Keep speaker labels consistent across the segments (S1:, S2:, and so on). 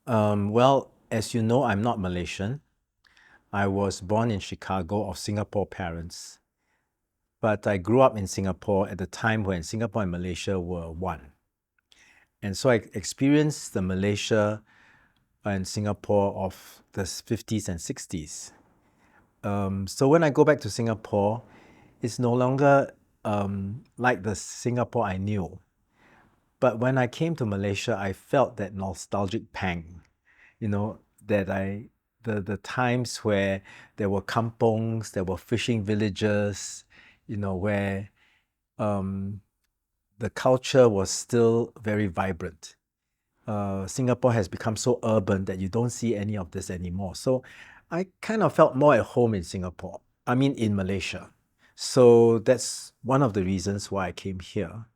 S1: Well, as you know, I'm not Malaysian. I was born in Chicago of Singapore parents, but I grew up in Singapore at the time when Singapore and Malaysia were one. And so I experienced the Malaysia and Singapore of the 50s and 60s. So when I go back to Singapore, it's no longer like the Singapore I knew. But when I came to Malaysia, I felt that nostalgic pang, that the times where there were kampongs, there were fishing villages, where the culture was still very vibrant. Singapore has become so urban that you don't see any of this anymore. So I kind of felt more at home in Singapore. I mean, in Malaysia. So that's one of the reasons why I came here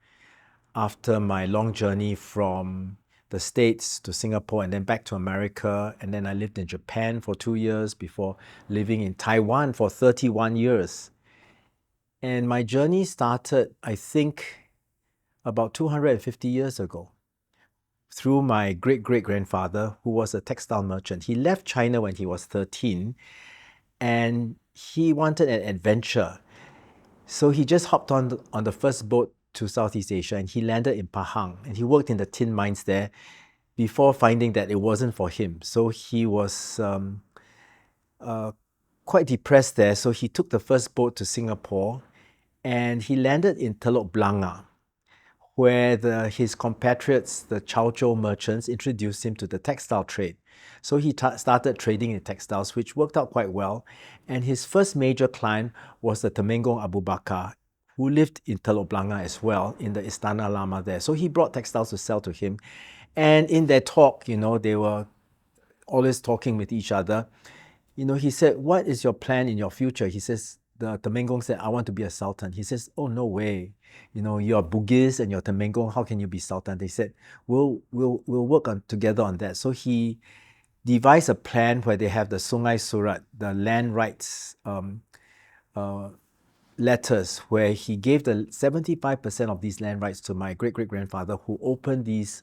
S1: after my long journey from the States to Singapore and then back to America. And then I lived in Japan for 2 years before living in Taiwan for 31 years. And my journey started, I think, about 250 years ago through my great-great-grandfather, who was a textile merchant. He left China when he was 13 and he wanted an adventure. So he just hopped on the first boat to Southeast Asia and he landed in Pahang and he worked in the tin mines there before finding that it wasn't for him. So he was quite depressed there. So he took the first boat to Singapore and he landed in Telok Blangah, where his compatriots, the Chow Chow merchants, introduced him to the textile trade. So he started trading in textiles, which worked out quite well. And his first major client was the Temenggong Abu Bakar, who lived in Telok Blangah as well, in the Istana Lama there. So he brought textiles to sell to him. And in their talk, they were always talking with each other. He said, "What is your plan in your future?" He says, the Temenggong said, "I want to be a sultan." He says, "Oh, no way. You're Bugis and you're Temenggong. How can you be sultan?" They said, we'll work together on that. So he devised a plan where they have the Sungai Surat, the land rights letters, where he gave the 75% of these land rights to my great-great-grandfather, who opened these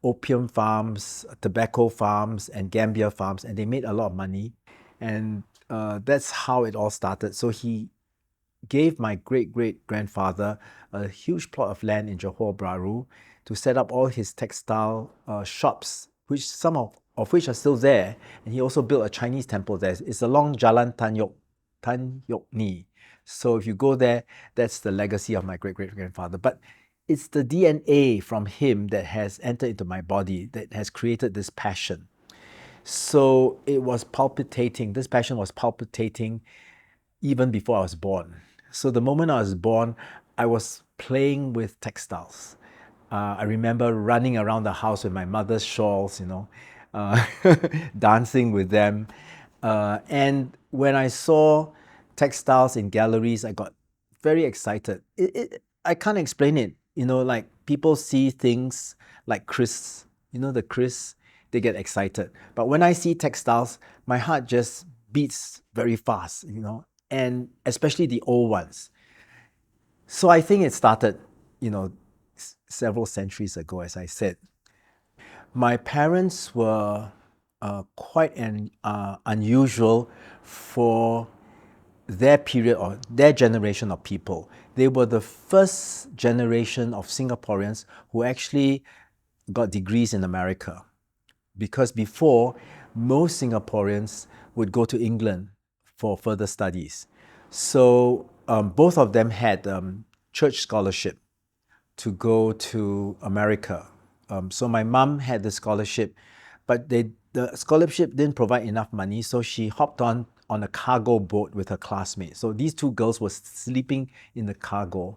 S1: opium farms, tobacco farms, and gambia farms, and they made a lot of money. And that's how it all started. So he gave my great-great-grandfather a huge plot of land in Johor Bahru to set up all his textile shops, which some of which are still there. And he also built a Chinese temple there. It's along Jalan Tan Yok Ni. So if you go there, that's the legacy of my great-great-grandfather. But it's the DNA from him that has entered into my body that has created this passion. So it was palpitating. This passion was palpitating even before I was born. So the moment I was born, I was playing with textiles. I remember running around the house with my mother's shawls, dancing with them. And when I saw textiles in galleries, I got very excited. I can't explain it. Like people see things like Chris, the Chris, they get excited. But when I see textiles, my heart just beats very fast, and especially the old ones. So I think it started, several centuries ago, as I said. My parents were quite unusual for their period or their generation of people. They were the first generation of Singaporeans who actually got degrees in America. Because before, most Singaporeans would go to England for further studies. So both of them had church scholarship to go to America. So my mom had the scholarship, but the scholarship didn't provide enough money, so she hopped on a cargo boat with her classmates. So these two girls were sleeping in the cargo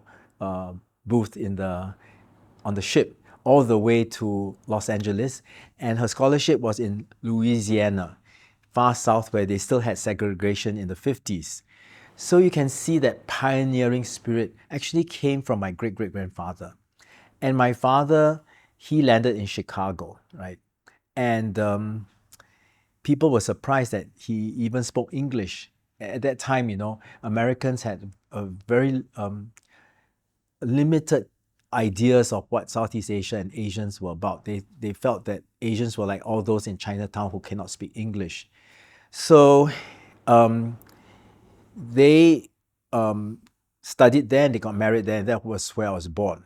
S1: booth on the ship all the way to Los Angeles, and her scholarship was in Louisiana, far south, where they still had segregation in the 50s. So you can see that pioneering spirit actually came from my great-great-grandfather. And my father, he landed in Chicago, right? And people were surprised that he even spoke English. At that time, Americans had a very limited ideas of what Southeast Asia and Asians were about. They felt that Asians were like all those in Chinatown who cannot speak English. So they studied there and they got married there, and that was where I was born.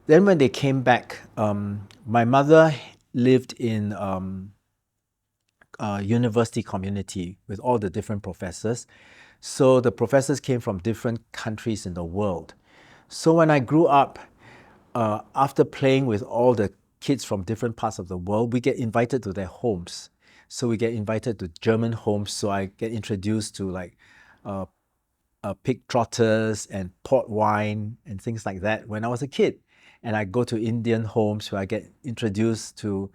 S1: Then when they came back, my mother lived in a university community with all the different professors. So the professors came from different countries in the world. So when I grew up, after playing with all the kids from different parts of the world, we get invited to their homes. So we get invited to German homes. So I get introduced to like pig trotters and port wine and things like that when I was a kid. And I go to Indian homes where I get introduced to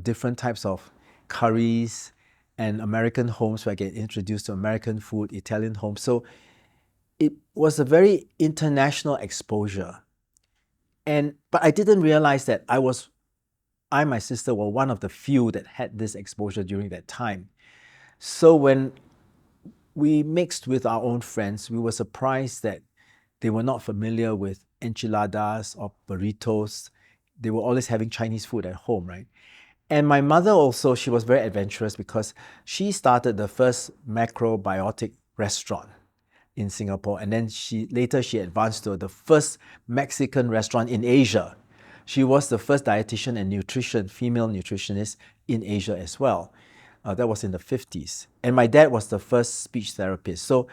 S1: different types of curries, and American homes where I get introduced to American food, Italian homes. So it was a very international exposure. But I didn't realize that I and my sister were one of the few that had this exposure during that time. So when we mixed with our own friends, we were surprised that they were not familiar with enchiladas or burritos. They were always having Chinese food at home, right? And my mother also, she was very adventurous because she started the first macrobiotic restaurant in Singapore. And then later she advanced to the first Mexican restaurant in Asia. She was the first dietitian and female nutritionist in Asia as well. That was in the 50s. And my dad was the first speech therapist. So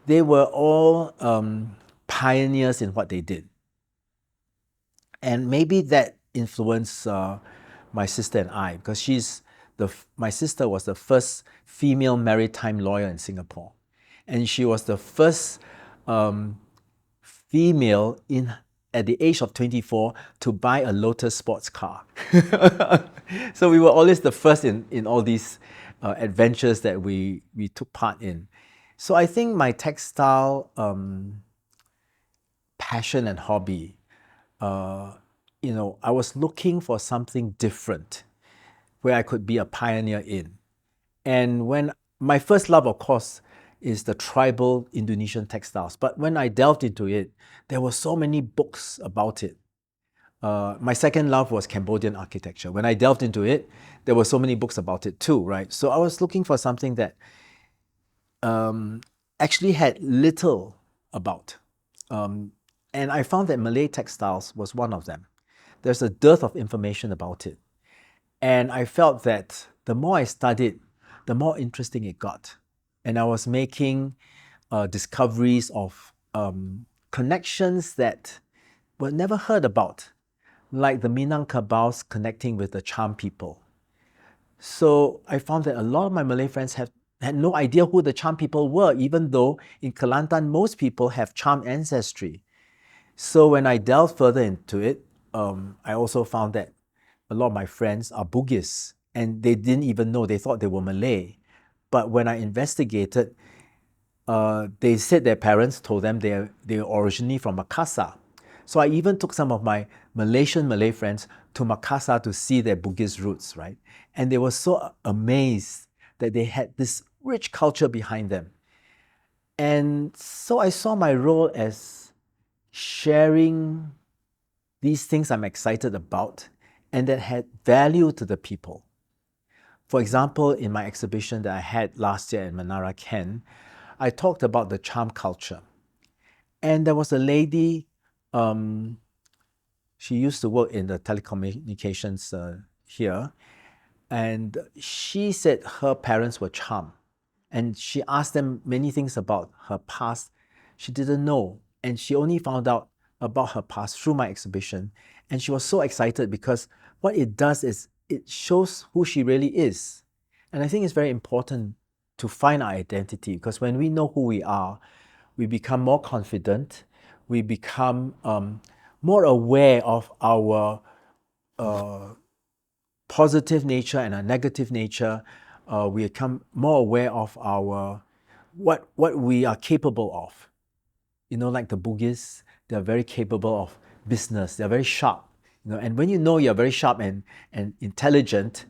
S1: they were all pioneers in what they did. And maybe that influenced my sister and I, because my sister was the first female maritime lawyer in Singapore. And she was the first female at the age of 24 to buy a Lotus sports car. So we were always the first in all these adventures that we took part in. So I think my textile passion and hobby, I was looking for something different where I could be a pioneer in. And when my first love, of course, is the tribal Indonesian textiles. But when I delved into it, there were so many books about it. My second love was Cambodian architecture. When I delved into it, there were so many books about it too, right? So I was looking for something that actually had little about. And I found that Malay textiles was one of them. There's a dearth of information about it. And I felt that the more I studied, the more interesting it got. And I was making discoveries of connections that were never heard about, like the Minangkabaus connecting with the Cham people. So I found that a lot of my Malay friends had no idea who the Cham people were, even though in Kelantan, most people have Cham ancestry. So when I delved further into it, I also found that a lot of my friends are Bugis, and they didn't even know, they thought they were Malay. But when I investigated, they said their parents told them they're originally from Makassar. So I even took some of my Malaysian Malay friends to Makassar to see their Bugis roots, right? And they were so amazed that they had this rich culture behind them. And so I saw my role as sharing these things I'm excited about and that had value to the people. For example, in my exhibition that I had last year in Menara Ken, I talked about the Cham culture. And there was a lady, she used to work in the telecommunications here, and she said her parents were Cham. And she asked them many things about her past. She didn't know, and she only found out about her past through my exhibition. And she was so excited because what it does is it shows who she really is. And I think it's very important to find our identity, because when we know who we are, we become more confident, we become more aware of our positive nature and our negative nature. We become more aware of our what we are capable of. Like the Bugis, they're very capable of business. They're very sharp. And when you know you're very sharp and intelligent,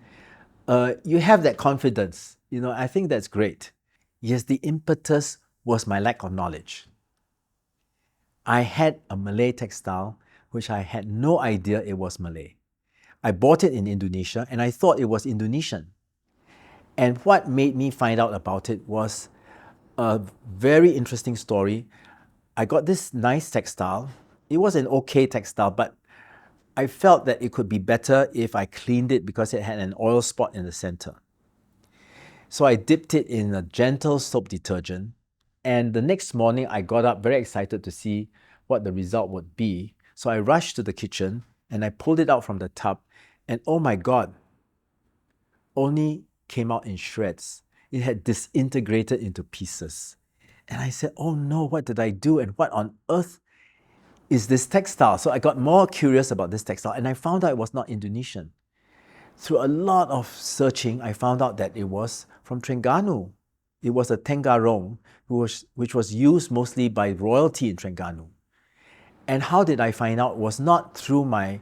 S1: you have that confidence. I think that's great. Yes, the impetus was my lack of knowledge. I had a Malay textile which I had no idea it was Malay. I bought it in Indonesia and I thought it was Indonesian. And what made me find out about it was a very interesting story. I got this nice textile. It was an okay textile, but I felt that it could be better if I cleaned it because it had an oil spot in the center. So I dipped it in a gentle soap detergent. And the next morning, I got up very excited to see what the result would be. So I rushed to the kitchen and I pulled it out from the tub. And oh my God, only came out in shreds. It had disintegrated into pieces. And I said, oh no, what did I do? And what on earth is this textile? So I got more curious about this textile and I found out it was not Indonesian. Through a lot of searching, I found out that it was from Terengganu. It was a tengarong, which was used mostly by royalty in Terengganu. And how did I find out? It was not through my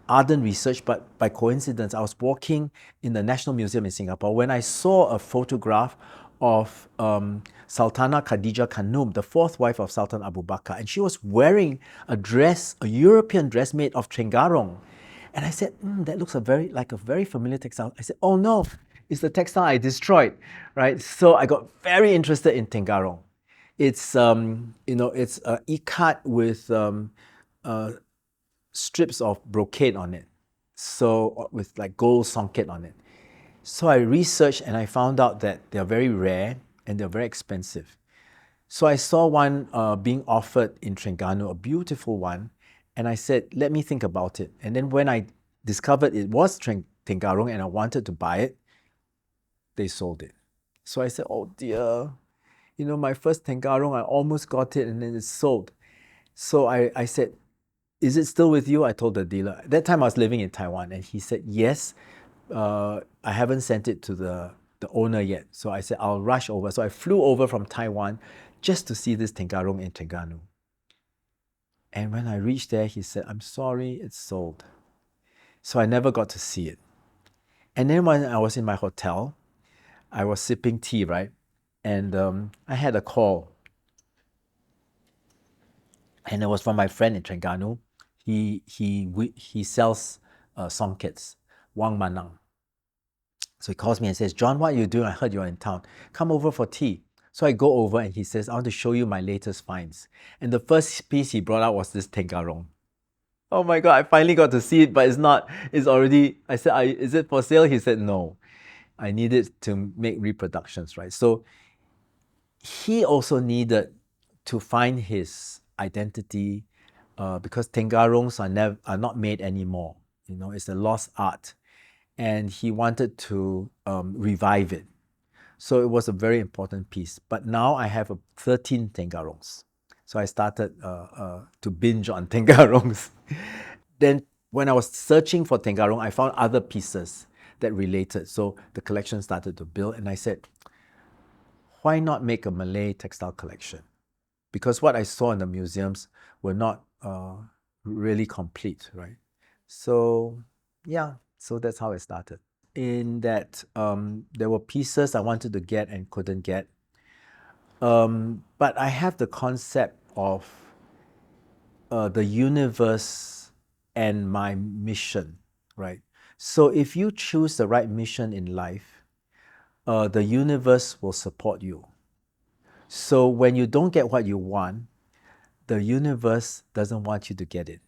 S1: ardent research, but by coincidence. I was walking in the National Museum in Singapore when I saw a photograph of Sultana Khadijah Khanum, the fourth wife of Sultan Abu Bakr, and she was wearing a dress, a European dress made of Terengganu. And I said, that looks like a very familiar textile. I said, oh no, it's the textile I destroyed, right? So I got very interested in Terengganu. It's it's ikat with strips of brocade on it, so with like gold songket on it. So I researched and I found out that they're very rare and they're very expensive. So I saw one being offered in Terengganu, a beautiful one, and I said, let me think about it. And then when I discovered it was Terengganu and I wanted to buy it, they sold it. So I said, oh dear, my first Terengganu, I almost got it and then it's sold. So I said, is it still with you? I told the dealer. At that time I was living in Taiwan and he said, yes, I haven't sent it to the owner yet. So I said, I'll rush over. So I flew over from Taiwan just to see this Terengganu in Terengganu. And when I reached there, he said, I'm sorry, it's sold. So I never got to see it. And then when I was in my hotel, I was sipping tea, right? And I had a call. And it was from my friend in Terengganu. He sells songkets, Wang Manang. So he calls me and says, John, what are you doing? I heard you're in town. Come over for tea. So I go over and he says, I want to show you my latest finds. And the first piece he brought out was this Terengganu. Oh my God, I finally got to see it, but it's already, I said, is it for sale? He said, no. I needed to make reproductions, right? So he also needed to find his identity because Terengganu are not made anymore. It's a lost art. And he wanted to revive it. So it was a very important piece. But now I have 13 Terengganu. So I started to binge on Terengganu. Then when I was searching for Terengganu, I found other pieces that related. So the collection started to build and I said, why not make a Malay textile collection? Because what I saw in the museums were not really complete, right? So yeah, so that's how it started. In that there were pieces I wanted to get and couldn't get. But I have the concept of the universe and my mission, right? So if you choose the right mission in life, the universe will support you. So when you don't get what you want, the universe doesn't want you to get it.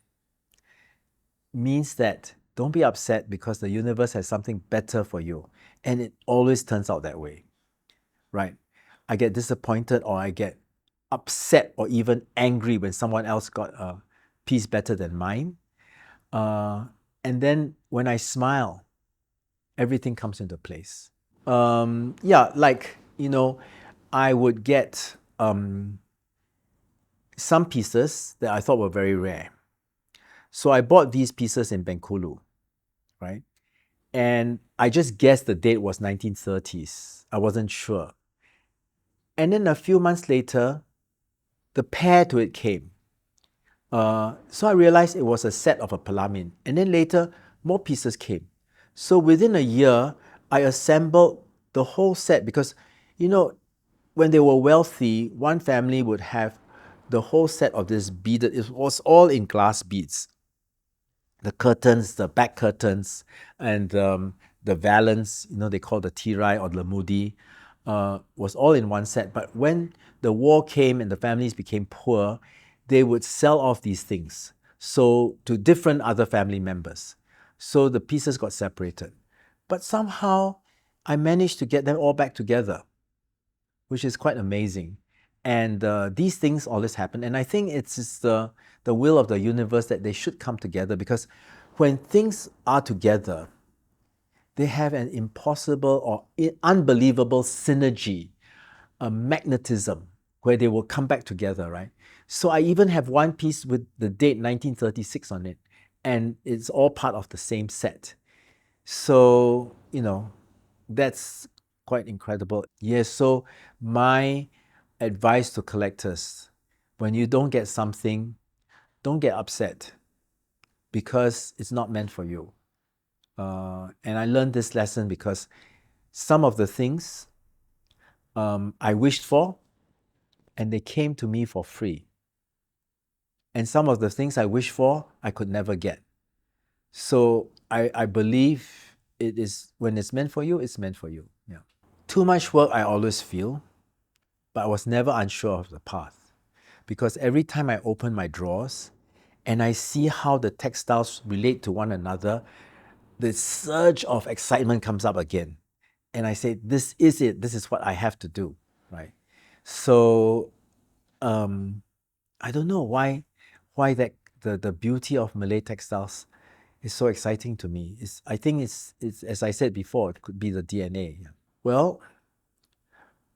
S1: Means that don't be upset because the universe has something better for you. And it always turns out that way, right? I get disappointed or I get upset or even angry when someone else got a piece better than mine. And then when I smile, everything comes into place. I would get some pieces that I thought were very rare. So I bought these pieces in Bengkulu, right? And I just guessed the date was 1930s. I wasn't sure. And then a few months later, the pair to it came. So I realized it was a set of a palamin. And then later, more pieces came. So within a year, I assembled the whole set because, when they were wealthy, one family would have the whole set of this beaded, it was all in glass beads. the curtains, the back curtains, and the valance, they call the tirai or the lemudi, was all in one set. But when the war came and the families became poor, they would sell off these things so to different other family members. So the pieces got separated. But somehow I managed to get them all back together, which is quite amazing. And these things always happen. And I think it's just the will of the universe that they should come together, because when things are together, they have an impossible or unbelievable synergy, a magnetism, where they will come back together, right? So I even have one piece with the date 1936 on it, and it's all part of the same set. So, that's quite incredible. Yes, so my advice to collectors, when you don't get something, don't get upset, because it's not meant for you. And I learned this lesson because some of the things I wished for, and they came to me for free. And some of the things I wished for, I could never get. So I believe it is, when it's meant for you, it's meant for you. Yeah. Too much work, I always feel, but I was never unsure of the path. Because every time I open my drawers and I see how the textiles relate to one another, the surge of excitement comes up again. And I say, this is it. This is what I have to do, right? So I don't know why that the beauty of Malay textiles is so exciting to me. I think it's as I said before, it could be the DNA. Yeah. Well,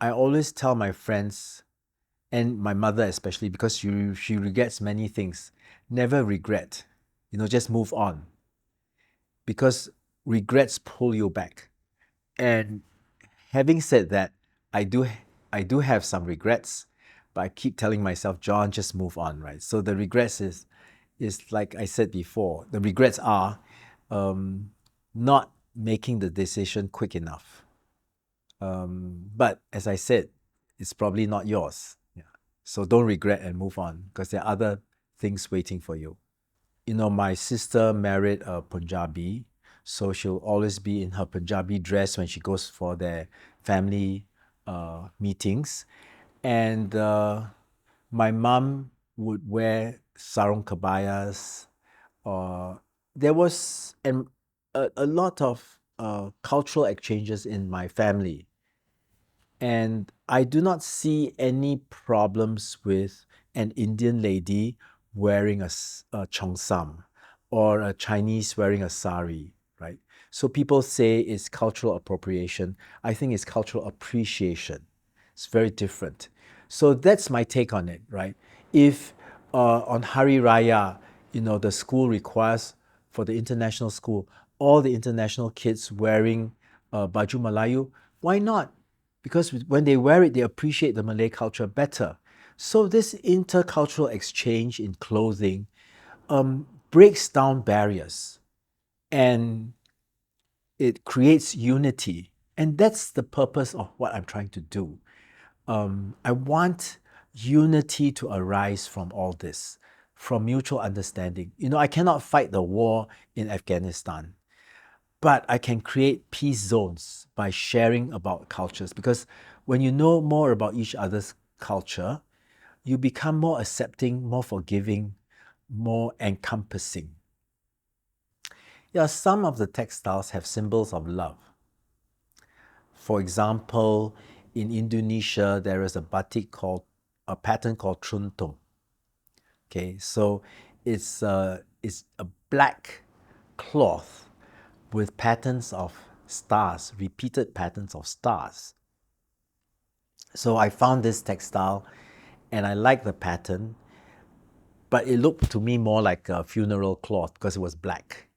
S1: I always tell my friends, and my mother especially, because she regrets many things. Never regret. Just move on. Because regrets pull you back. And having said that, I do have some regrets, but I keep telling myself, John, just move on, right? So the regrets is like I said before, the regrets are not making the decision quick enough. But as I said, it's probably not yours. Yeah. So don't regret and move on, because there are other things waiting for you. My sister married a Punjabi, so she'll always be in her Punjabi dress when she goes for their family meetings. And my mum would wear sarong kabayas. There was a lot of cultural exchanges in my family. And I do not see any problems with an Indian lady wearing a cheongsam, or a Chinese wearing a sari, right? So people say it's cultural appropriation. I think it's cultural appreciation. It's very different. So that's my take on it, right? If on Hari Raya, the school requires, for the international school, all the international kids wearing baju Melayu, why not? Because when they wear it, they appreciate the Malay culture better. So this intercultural exchange in clothing breaks down barriers, and it creates unity. And that's the purpose of what I'm trying to do. I want unity to arise from all this, from mutual understanding. I cannot fight the war in Afghanistan, but I can create peace zones by sharing about cultures, because when you know more about each other's culture, you become more accepting, more forgiving, more encompassing. Yeah, some of the textiles have symbols of love. For example, in Indonesia, there is a pattern called truntung. Okay, so it's a black cloth with patterns of stars, repeated patterns of stars. So I found this textile and I liked the pattern, but it looked to me more like a funeral cloth because it was black.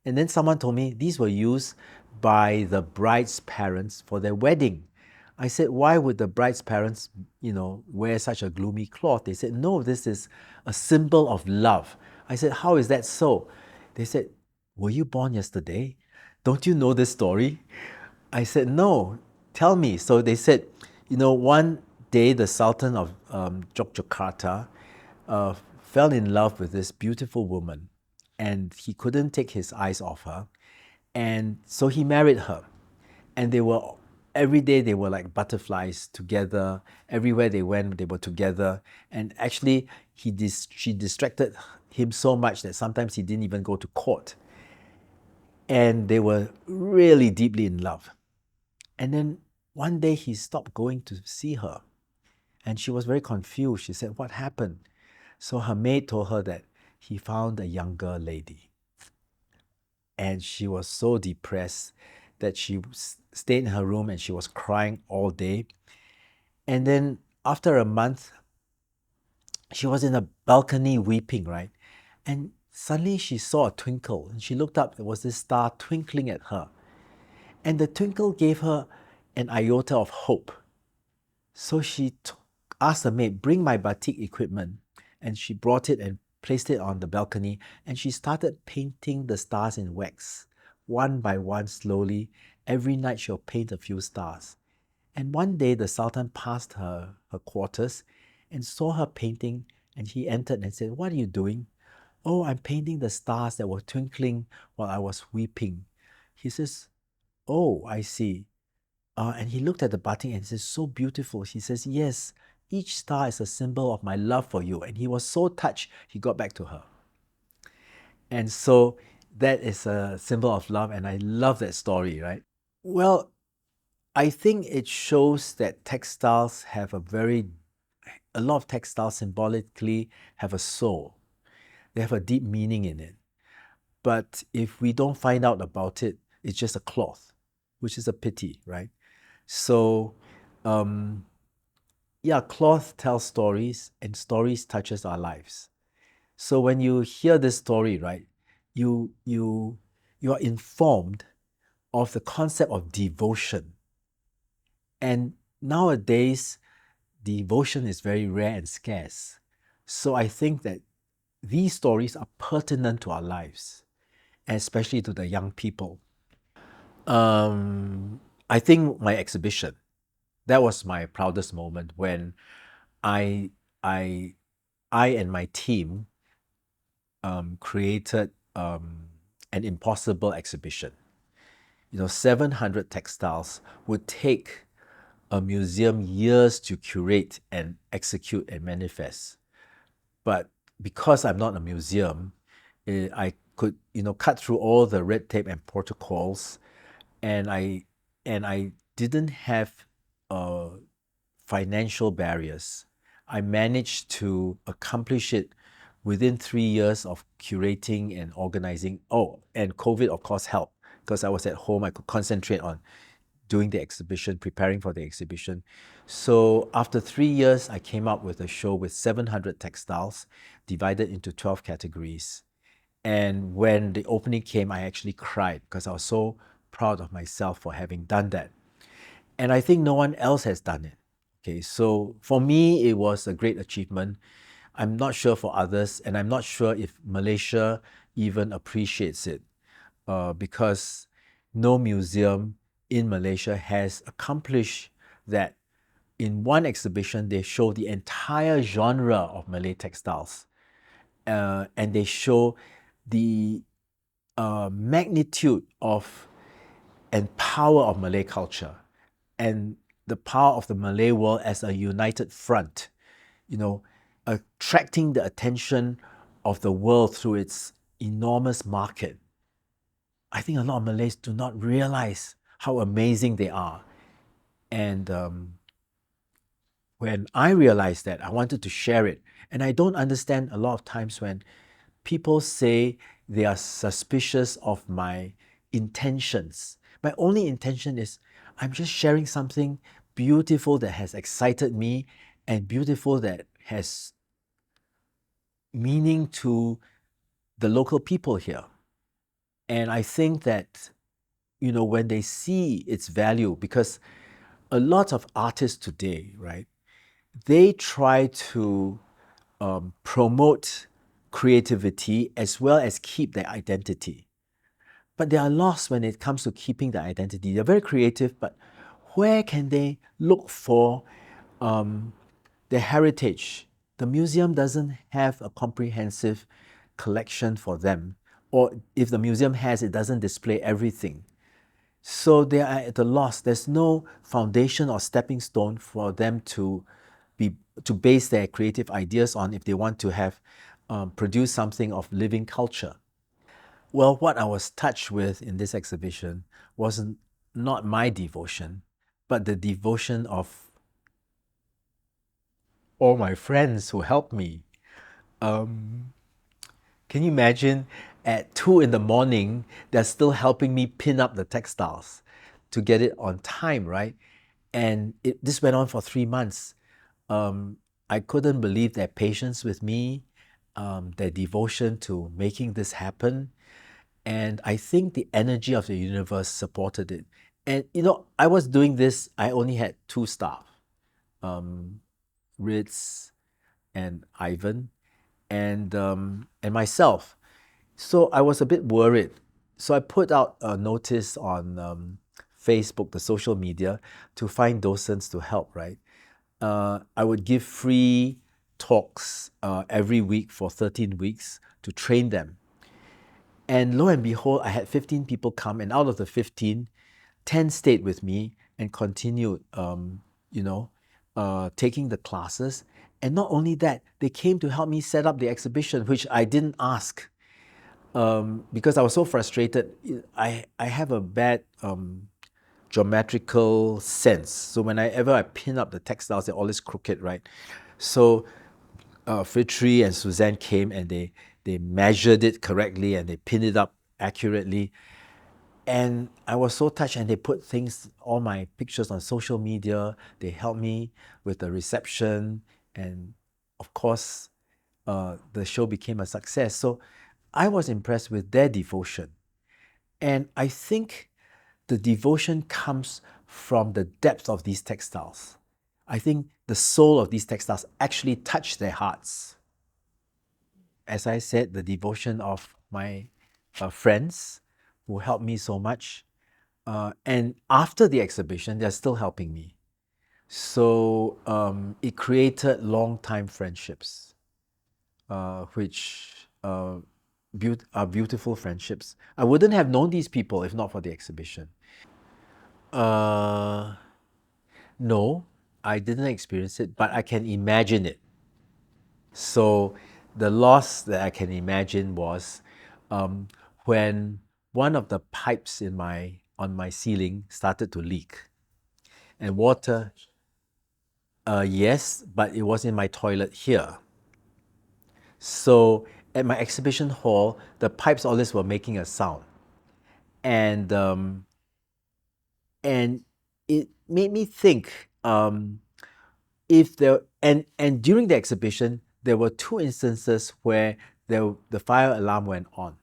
S1: And then someone told me these were used by the bride's parents for their wedding. I said, why would the bride's parents, wear such a gloomy cloth? They said, no, this is a symbol of love. I said, how is that so? They said, were you born yesterday? Don't you know this story? I said, no, tell me. So they said, one day the Sultan of Yogyakarta fell in love with this beautiful woman. and he couldn't take his eyes off her. And so he married her. And they were, every day they were like butterflies together. Everywhere they went, they were together. And actually, she distracted him so much that sometimes he didn't even go to court. And they were really deeply in love. And then one day he stopped going to see her. And she was very confused. She said, "What happened?" So her maid told her that he found a younger lady. And she was so depressed that she stayed in her room and she was crying all day. And then after a month, she was in a balcony weeping, right? And suddenly she saw a twinkle and she looked up. There was this star twinkling at her. And the twinkle gave her an iota of hope. So she asked the maid, "Bring my batik equipment." And she brought it and placed it on the balcony. And she started painting the stars in wax, one by one, slowly. Every night she'll paint a few stars. And one day the Sultan passed her quarters and saw her painting. And he entered and said, "What are you doing?" "Oh, I'm painting the stars that were twinkling while I was weeping." He says, "Oh, I see." And he looked at the batik and says, "So beautiful." He says, "Yes, each star is a symbol of my love for you." And he was so touched, he got back to her. And so that is a symbol of love. And I love that story, right? Well, I think it shows that textiles have a lot of textiles symbolically have a soul. They have a deep meaning in it. But if we don't find out about it, it's just a cloth, which is a pity, right? So, yeah, cloth tells stories and stories touches our lives. So when you hear this story, right, you are informed of the concept of devotion. And nowadays, devotion is very rare and scarce. So I think that these stories are pertinent to our lives, especially to the young people. I think my exhibition, that was my proudest moment when I I and my team created an impossible exhibition. 700 textiles would take a museum years to curate and execute and manifest. But because I'm not a museum, I could, cut through all the red tape and protocols, and I didn't have financial barriers. I managed to accomplish it within 3 years of curating and organizing. Oh, and COVID, of course, helped because I was at home. I could concentrate on doing the exhibition, preparing for the exhibition. So after 3 years, I came up with a show with 700 textiles divided into 12 categories. And when the opening came, I actually cried because I was so proud of myself for having done that. And I think no one else has done it. Okay, so for me, it was a great achievement. I'm not sure for others, and I'm not sure if Malaysia even appreciates it because no museum in Malaysia has accomplished that. In one exhibition, they show the entire genre of Malay textiles, and they show the magnitude of and power of Malay culture and the power of the Malay world as a united front, attracting the attention of the world through its enormous market. I think a lot of Malays do not realize how amazing they are. And when I realized that, I wanted to share it. And I don't understand a lot of times when people say they are suspicious of my intentions. My only intention is I'm just sharing something beautiful that has excited me and beautiful that has meaning to the local people here. And I think that, when they see its value, because a lot of artists today, right, they try to promote creativity as well as keep their identity. But they are lost when it comes to keeping their identity. They're very creative, but where can they look for their heritage? The museum doesn't have a comprehensive collection for them or if the museum has, it doesn't display everything. So they are at a loss. There's no foundation or stepping stone for them be to base their creative ideas on if they want to have produce something of living culture. Well, what I was touched with in this exhibition wasn't not my devotion, but the devotion of all my friends who helped me. Um, can you imagine at 2 in the morning, they're still helping me pin up the textiles to get it on time, right? And this went on for 3 months. I couldn't believe their patience with me, their devotion to making this happen. And I think the energy of the universe supported it. And I was doing this, I only had 2 staff, Ritz and Ivan, and myself. So I was a bit worried. So I put out a notice on Facebook, the social media, to find docents to help, right? I would give free talks every week for 13 weeks to train them. And lo and behold, I had 15 people come, and out of the 15, 10 stayed with me and continued, taking the classes. And not only that, they came to help me set up the exhibition, which I didn't ask because I was so frustrated. I have a bad geometrical sense. So whenever I pin up the textiles, they're always crooked, right? So Fitri and Suzanne came and they measured it correctly and they pinned it up accurately. And I was so touched, and they put all my pictures on social media. They helped me with the reception, and of course, the show became a success. So I was impressed with their devotion. And I think the devotion comes from the depth of these textiles. I think the soul of these textiles actually touch their hearts. As I said, the devotion of my friends who helped me so much. And after the exhibition, they're still helping me. So it created long-time friendships, which are beautiful friendships. I wouldn't have known these people if not for the exhibition. No, I didn't experience it, but I can imagine it. So the loss that I can imagine was when one of the pipes on my ceiling started to leak, and water. Yes, but it was in my toilet here. So at my exhibition hall, the pipes always were making a sound, and and it made me think if there and during the exhibition there were 2 instances where the fire alarm went on.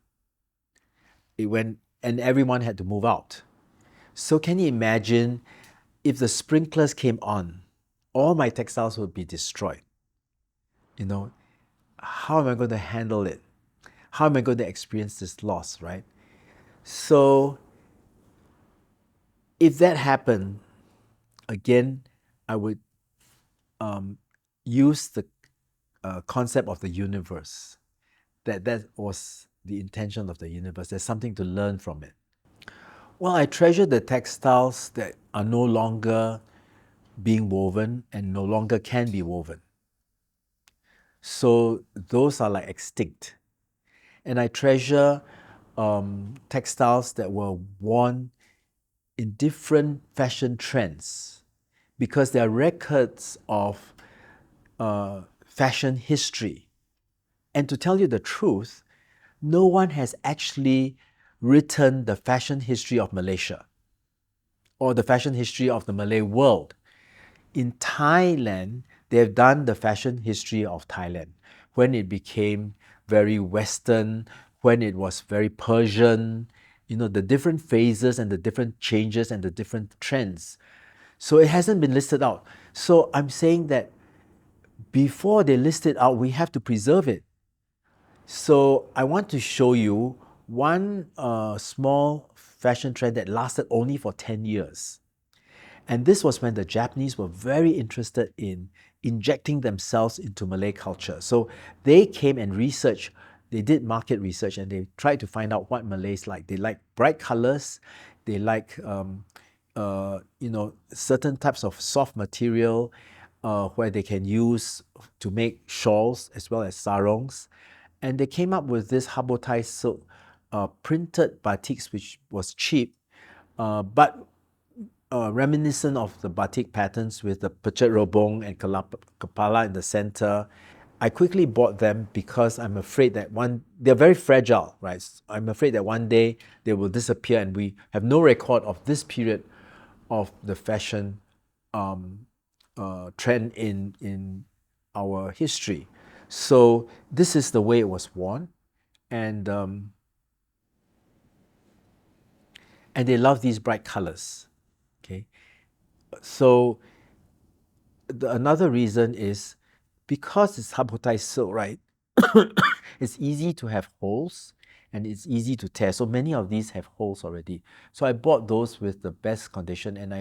S1: It went and everyone had to move out. So can you imagine if the sprinklers came on, all my textiles would be destroyed. You know, how am I going to handle it? How am I going to experience this loss, right? So if that happened, again, I would use the concept of the universe. That was the intention of the universe. There's something to learn from it. Well, I treasure the textiles that are no longer being woven and no longer can be woven. So those are like extinct. And I treasure textiles that were worn in different fashion trends because they are records of fashion history. And to tell you the truth, no one has actually written the fashion history of Malaysia or the fashion history of the Malay world. In Thailand, they've done the fashion history of Thailand when it became very Western, when it was very Persian, the different phases and the different changes and the different trends. So it hasn't been listed out. So I'm saying that before they list it out, we have to preserve it. So I want to show you one small fashion trend that lasted only for 10 years. And this was when the Japanese were very interested in injecting themselves into Malay culture. So they came and researched they did market research and they tried to find out what Malays like. They like bright colors, they like certain types of soft material where they can use to make shawls as well as sarongs. And they came up with this Habotai silk printed batiks, which was cheap, but reminiscent of the batik patterns with the pecet robong and kepala in the center. I quickly bought them because I'm afraid that they're very fragile, right? I'm afraid that one day they will disappear and we have no record of this period of the fashion trend in our history. So this is the way it was worn, and they love these bright colors. Okay, so another reason is because it's Habotai silk, right? It's easy to have holes and it's easy to tear. So many of these have holes already. So I bought those with the best condition, and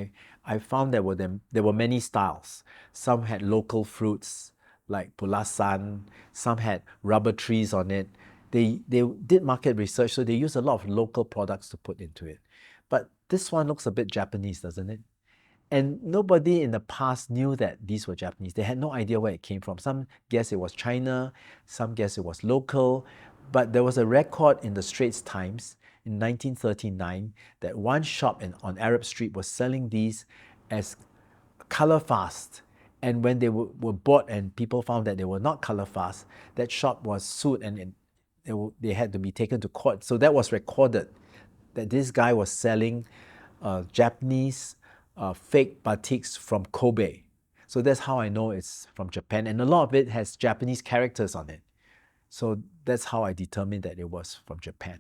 S1: I found there were many styles. Some had local fruits like pulasan, some had rubber trees on it. They did market research, so they used a lot of local products to put into it. But this one looks a bit Japanese, doesn't it? And nobody in the past knew that these were Japanese. They had no idea where it came from. Some guess it was China, some guess it was local. But there was a record in the Straits Times in 1939 that one shop on Arab Street was selling these as color fast. And when they were bought and people found that they were not color fast, that shop was sued and they had to be taken to court. So that was recorded, that this guy was selling Japanese fake batiks from Kobe. So that's how I know it's from Japan. And a lot of it has Japanese characters on it. So that's how I determined that it was from Japan.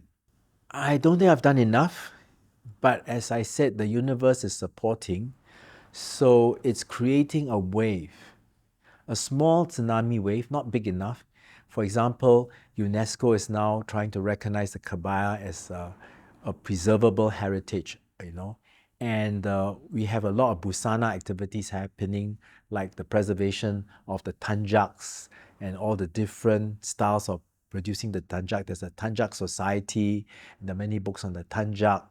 S1: I don't think I've done enough, but as I said, the universe is supporting. So it's creating a wave, a small tsunami wave, not big enough. For example, UNESCO is now trying to recognize the kebaya as a preservable heritage, and we have a lot of busana activities happening, like the preservation of the tanjaks and all the different styles of producing the tanjak. There's a tanjak society, and there are many books on the tanjak,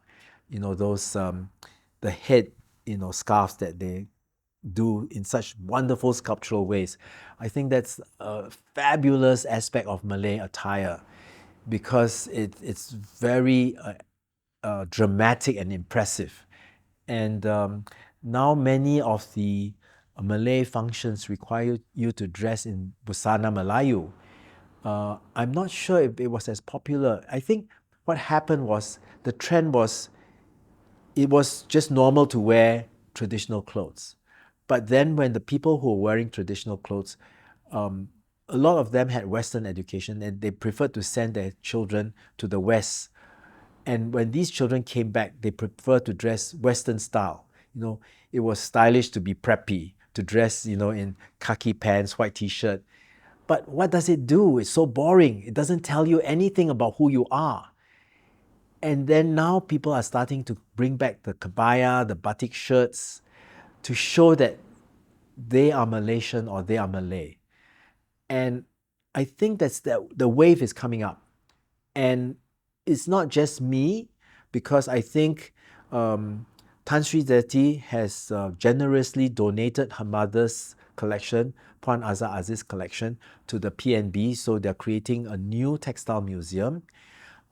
S1: those the head scarves that they do in such wonderful sculptural ways. I think that's a fabulous aspect of Malay attire because it's very dramatic and impressive. And now many of the Malay functions require you to dress in Busana Melayu. I'm not sure if it was as popular. I think what happened was the trend was, it was just normal to wear traditional clothes. But then when the people who were wearing traditional clothes, a lot of them had Western education and they preferred to send their children to the West. And when these children came back, they preferred to dress Western style. It was stylish to be preppy, to dress, in khaki pants, white t-shirt. But what does it do? It's so boring. It doesn't tell you anything about who you are. And then now people are starting to bring back the kebaya, the batik shirts, to show that they are Malaysian or they are Malay. And I think that's the wave is coming up. And it's not just me, because I think Tan Sri Zeti has generously donated her mother's collection, Puan Azhar Aziz collection, to the PNB. So they're creating a new textile museum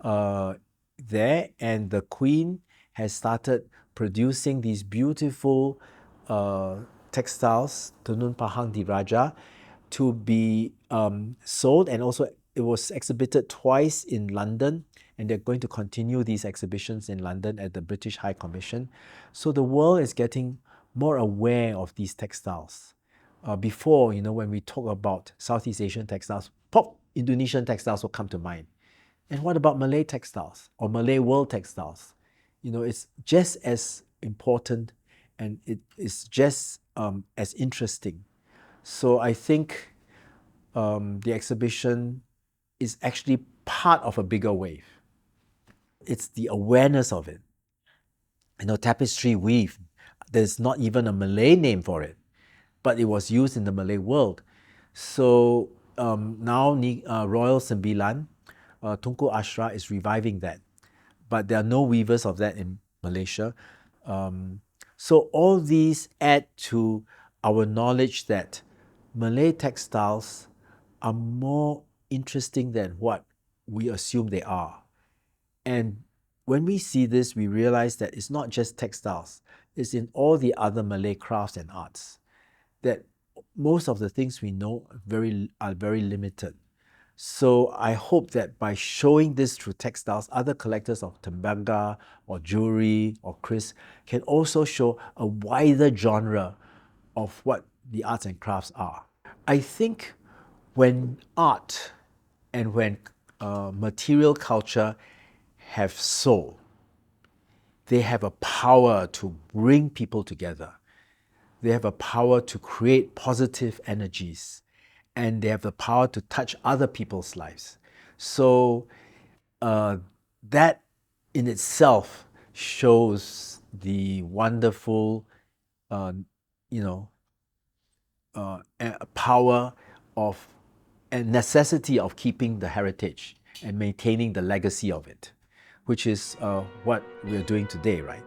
S1: there. And the Queen has started producing these beautiful textiles, Tenun Pahang Diraja, to be sold. And also it was exhibited twice in London, and they're going to continue these exhibitions in London at the British High Commission. So the world is getting more aware of these textiles. Before, when we talk about Southeast Asian textiles, Indonesian textiles will come to mind. And what about Malay textiles or Malay world textiles? It's just as important and it is just as interesting. So I think the exhibition is actually part of a bigger wave. It's the awareness of it. Tapestry weave, there's not even a Malay name for it, but it was used in the Malay world. So now Royal Sembilan Tunku Ashra is reviving that, but there are no weavers of that in Malaysia. So all these add to our knowledge that Malay textiles are more interesting than what we assume they are. And when we see this, we realize that it's not just textiles, it's in all the other Malay crafts and arts, that most of the things we know are very limited. So I hope that by showing this through textiles, other collectors of tembaga or jewelry or kris can also show a wider genre of what the arts and crafts are. I think when art and when material culture have soul, they have a power to bring people together. They have a power to create positive energies, and they have the power to touch other people's lives. So that in itself shows the wonderful, you know, power of and necessity of keeping the heritage and maintaining the legacy of it, which is what we're doing today, right?